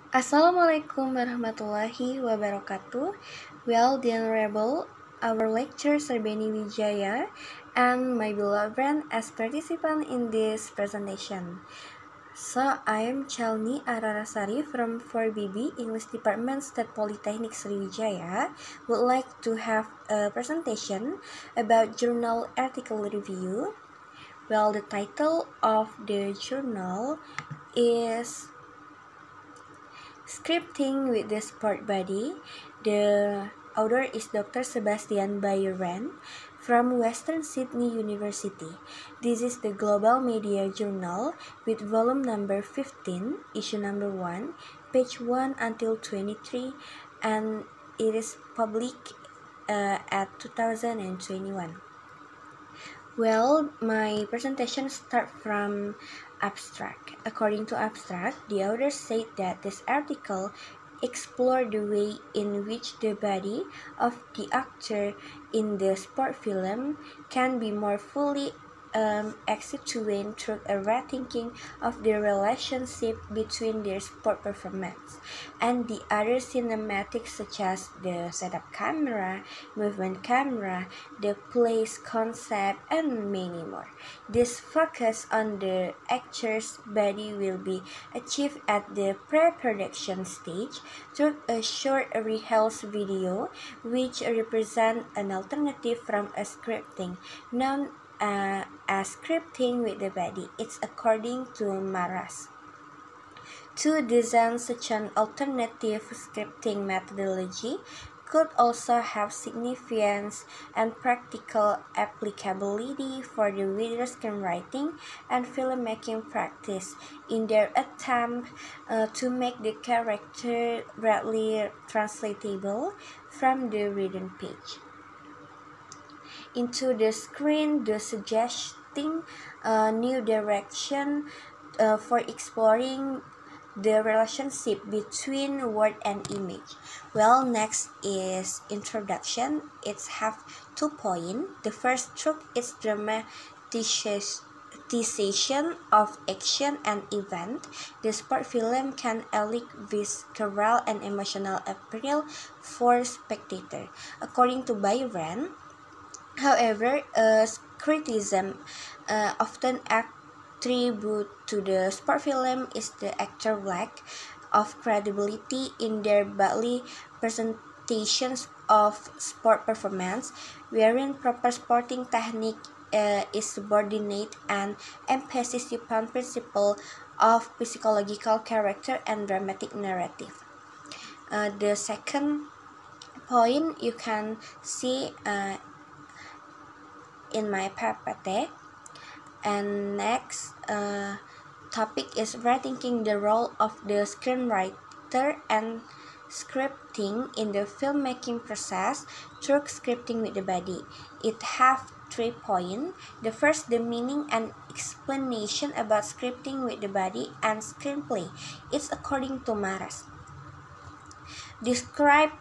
Assalamualaikum warahmatullahi wabarakatuh. Well, the Honorable, our lecturer Sarbeni Wijaya, and my beloved friend as participant in this presentation. So, I am Chalni Arora from 4BB English Department State Polytechnic Sriwijaya. Would like to have a presentation about journal article review. Well, the title of the journal is Scripting with the Sport Body. The author is Dr. Sebastian Bayeren from Western Sydney University. This is the Global Media Journal with volume number 15, issue number 1, page 1 until 23, and it is public at 2021. Well, my presentation starts from abstract. According to abstract, the author said that this article explored the way in which the body of the actor in the sport film can be more fully accentuated through a rethinking of the relationship between their sport performance and the other cinematics such as the setup camera, movement camera, the place concept, and many more. This focus on the actor's body will be achieved at the pre-production stage through a short rehearsal video which represents an alternative from a scripting known as scripting with the body. It's according to Maras. To design such an alternative scripting methodology could also have significance and practical applicability for the video screenwriting and filmmaking practice in their attempt to make the character readily translatable from the written page into the screen, thus suggesting a new direction for exploring the relationship between word and image. Well, next is introduction. It's have 2 points. The first stroke is dramatization of action and event. The sport film can elicit visceral and emotional appeal for spectator. According to Byron, however, criticism often attributed to the sport film is the actor lack of credibility in their bodily presentations of sport performance, wherein proper sporting technique is subordinate and emphasis upon principle of psychological character and dramatic narrative. The second point you can see in my PPT. And next topic is rethinking the role of the screenwriter and scripting in the filmmaking process through scripting with the body. It have 3 points. The first, the meaning and explanation about scripting with the body and screenplay. It's according to Maras. Describe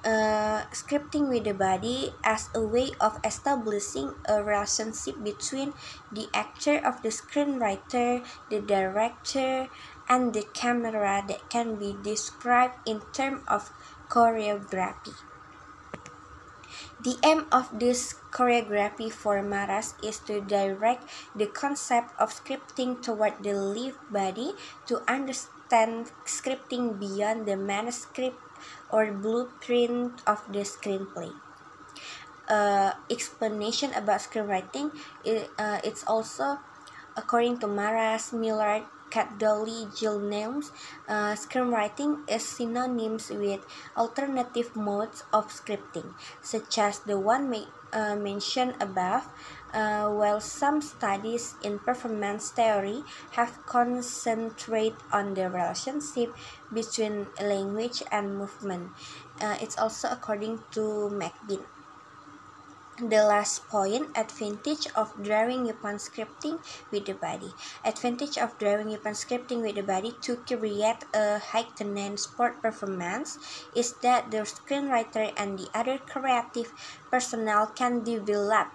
scripting with the body as a way of establishing a relationship between the actor of the screenwriter, the director, and the camera that can be described in terms of choreography. The aim of this choreography for Maras is to direct the concept of scripting toward the live body to understand scripting beyond the manuscript or blueprint of the screenplay. Explanation about screenwriting, it's also according to Maras, Millard, Cadolli, Gilnames, screenwriting is synonymous with alternative modes of scripting, such as the one mentioned above, while some studies in performance theory have concentrated on the relationship between language and movement. It's also according to McBean. The last point, advantage of drawing upon scripting with the body. Advantage of drawing upon scripting with the body to create a heightened sport performance is that the screenwriter and the other creative personnel can develop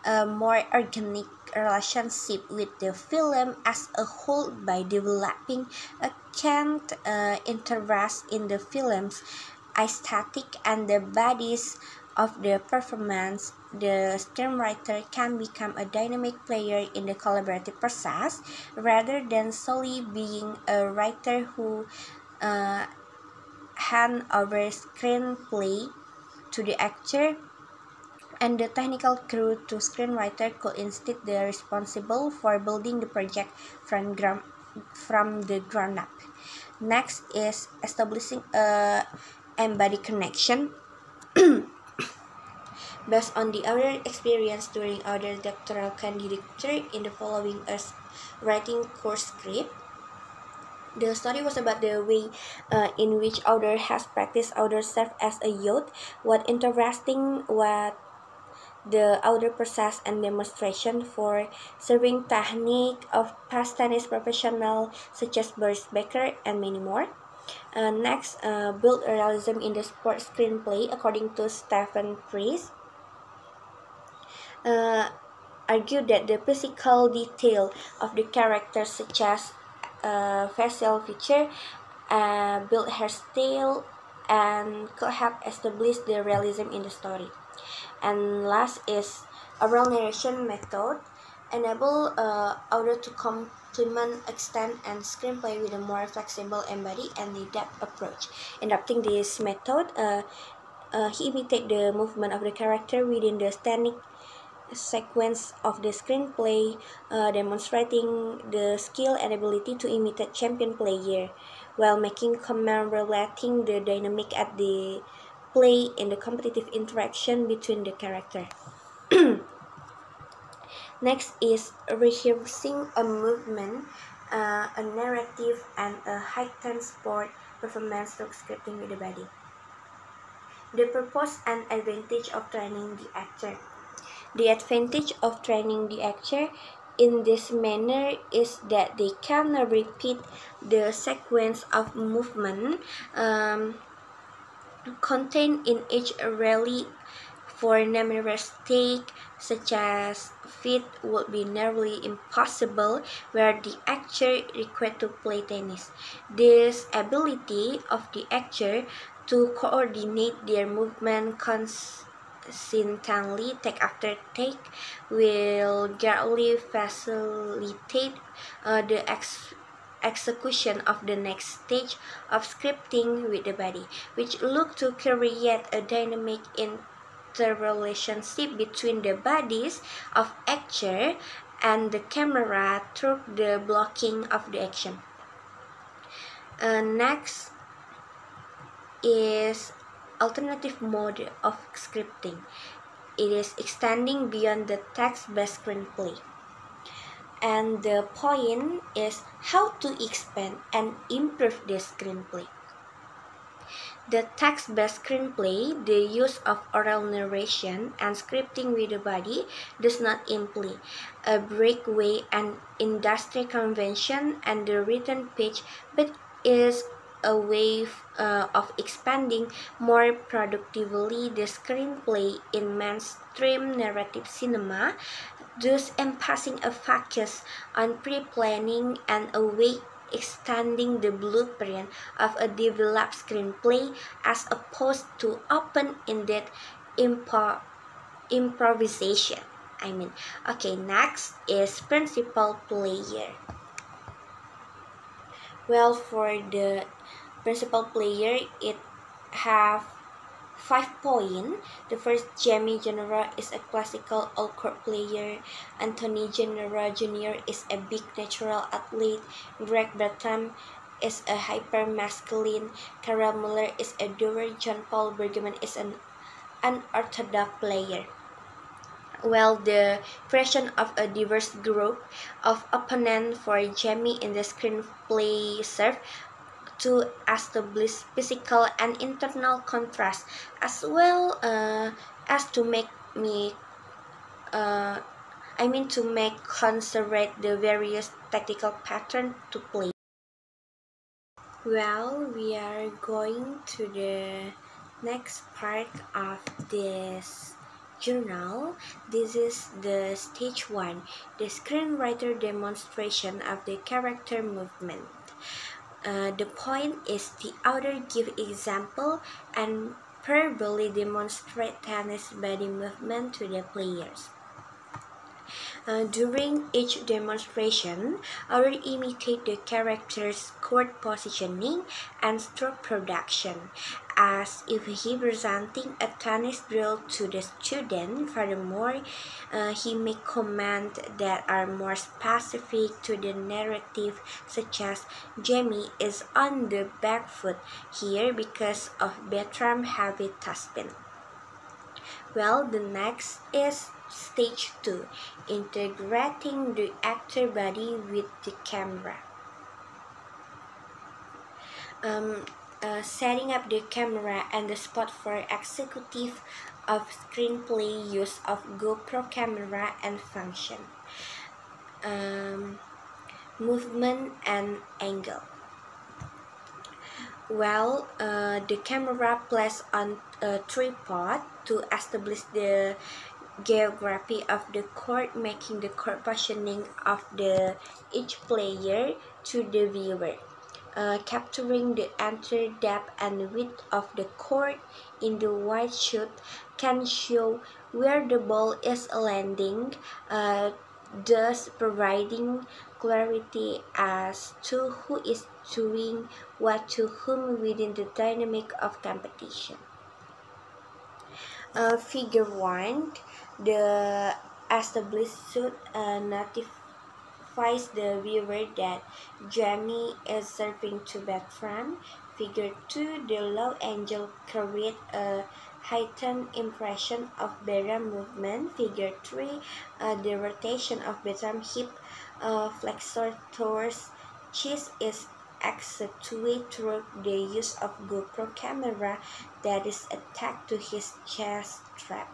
a more organic relationship with the film as a whole by developing a keen interest in the film's aesthetic and the bodies of the performance. The screenwriter can become a dynamic player in the collaborative process rather than solely being a writer who uh, hand over screenplay to the actor and the technical crew to screenwriter could instead be responsible for building the project from the ground up. Next is establishing a embodied connection. Based on the other experience during other doctoral candidature in the following writing course script. The story was about the way in which author has practiced author serve as a youth. What interesting what the author process and demonstration for serving technique of past tennis professional such as Boris Becker and many more. Next, build a realism in the sports screenplay according to Stephen Priest. Argued that the physical detail of the characters such as facial feature, build hairstyle, and could help establish the realism in the story. And last is oral narration method, enable author to complement, extend, and screenplay with a more flexible, embodied, and in-depth approach. Adopting this method, he imitated the movement of the character within the standing sequence of the screenplay, demonstrating the skill and ability to imitate champion player, while making comment relating the dynamic at the play in the competitive interaction between the character. Next is rehearsing a movement, a narrative, and a heightened sport performance through scripting with the body. The purpose and advantage of training the actor. The advantage of training the actor in this manner is that they can repeat the sequence of movement contained in each rally for numerous takes, such as feat would be nearly impossible where the actor required to play tennis. This ability of the actor to coordinate their movement consistently take after take will greatly facilitate the execution of the next stage of scripting with the body, which look to create a dynamic interrelationship between the bodies of actor and the camera through the blocking of the action. Next is alternative mode of scripting. It is extending beyond the text-based screenplay. And the point is how to expand and improve the screenplay. The text-based screenplay, the use of oral narration and scripting with the body, does not imply a breakaway and industry convention and the written page, but is a way of expanding more productively the screenplay in mainstream narrative cinema, thus emphasizing a focus on pre-planning and a way extending the blueprint of a developed screenplay as opposed to open-ended improvisation. Okay, next is principal player. Well, for the principal player, it have 5 points. The first, Jamie Genera is a classical all-court player. Anthony Genera Jr. is a big natural athlete. Greg Bertram is a hyper-masculine. Carol Muller is a doer. John Paul Bergman is an unorthodox player. Well, the creation of a diverse group of opponents for Jamie in the screenplay served to establish physical and internal contrast, as well as to make considerate the various tactical patterns to play. Well, we are going to the next part of this journal. This is the stage 1, the screenwriter demonstration of the character movement. The point is the author give example and verbally demonstrate tennis body movement to the players. During each demonstration, author imitate the character's court positioning and stroke production, as if he presenting a tennis drill to the student. Furthermore, he may comment that are more specific to the narrative, such as Jamie is on the back foot here because of Bertram heavy topspin. Well, the next is stage 2, integrating the actor body with the camera. Setting up the camera and the spot for executive of screenplay use of GoPro camera and function. Movement and angle. Well, the camera placed on a tripod to establish the geography of the court, making the court positioning of each player to the viewer. Capturing the entire depth and width of the court in the wide shot can show where the ball is landing, thus providing clarity as to who is doing what to whom within the dynamic of competition. Figure 1, the established suit notifies the viewer that Jamie is serving to Bertram. Figure 2, the low angle creates a heightened impression of Bertram movement. Figure 3, the rotation of Bertram's hip flexor towards chest is accentuated through the use of GoPro camera that is attached to his chest strap.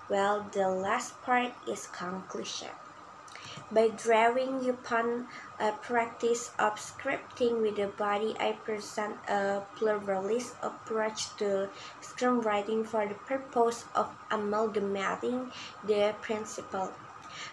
Well, the last part is conclusion. By drawing upon a practice of scripting with the body, I present a pluralist approach to screenwriting for the purpose of amalgamating the principle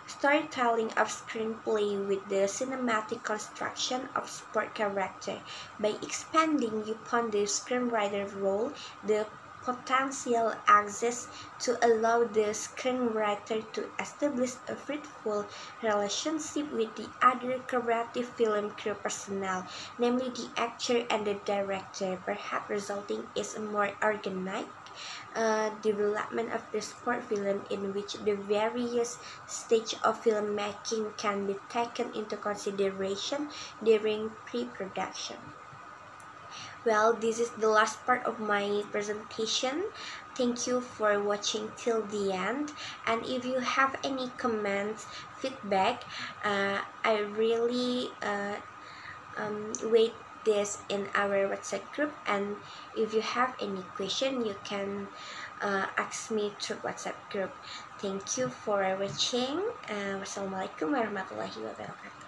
storytelling of screenplay with the cinematic construction of sport character. By expanding upon the screenwriter role, the potential exists to allow the screenwriter to establish a fruitful relationship with the other creative film crew personnel, namely the actor and the director, perhaps resulting in a more organized development of the sport film in which the various stages of filmmaking can be taken into consideration during pre-production. Well, this is the last part of my presentation. Thank you for watching till the end, and if you have any comments, feedback, I really wait this in our WhatsApp group, and if you have any question you can ask me through WhatsApp group. Thank you for watching. Wassalamualaikum warahmatullahi wabarakatuh.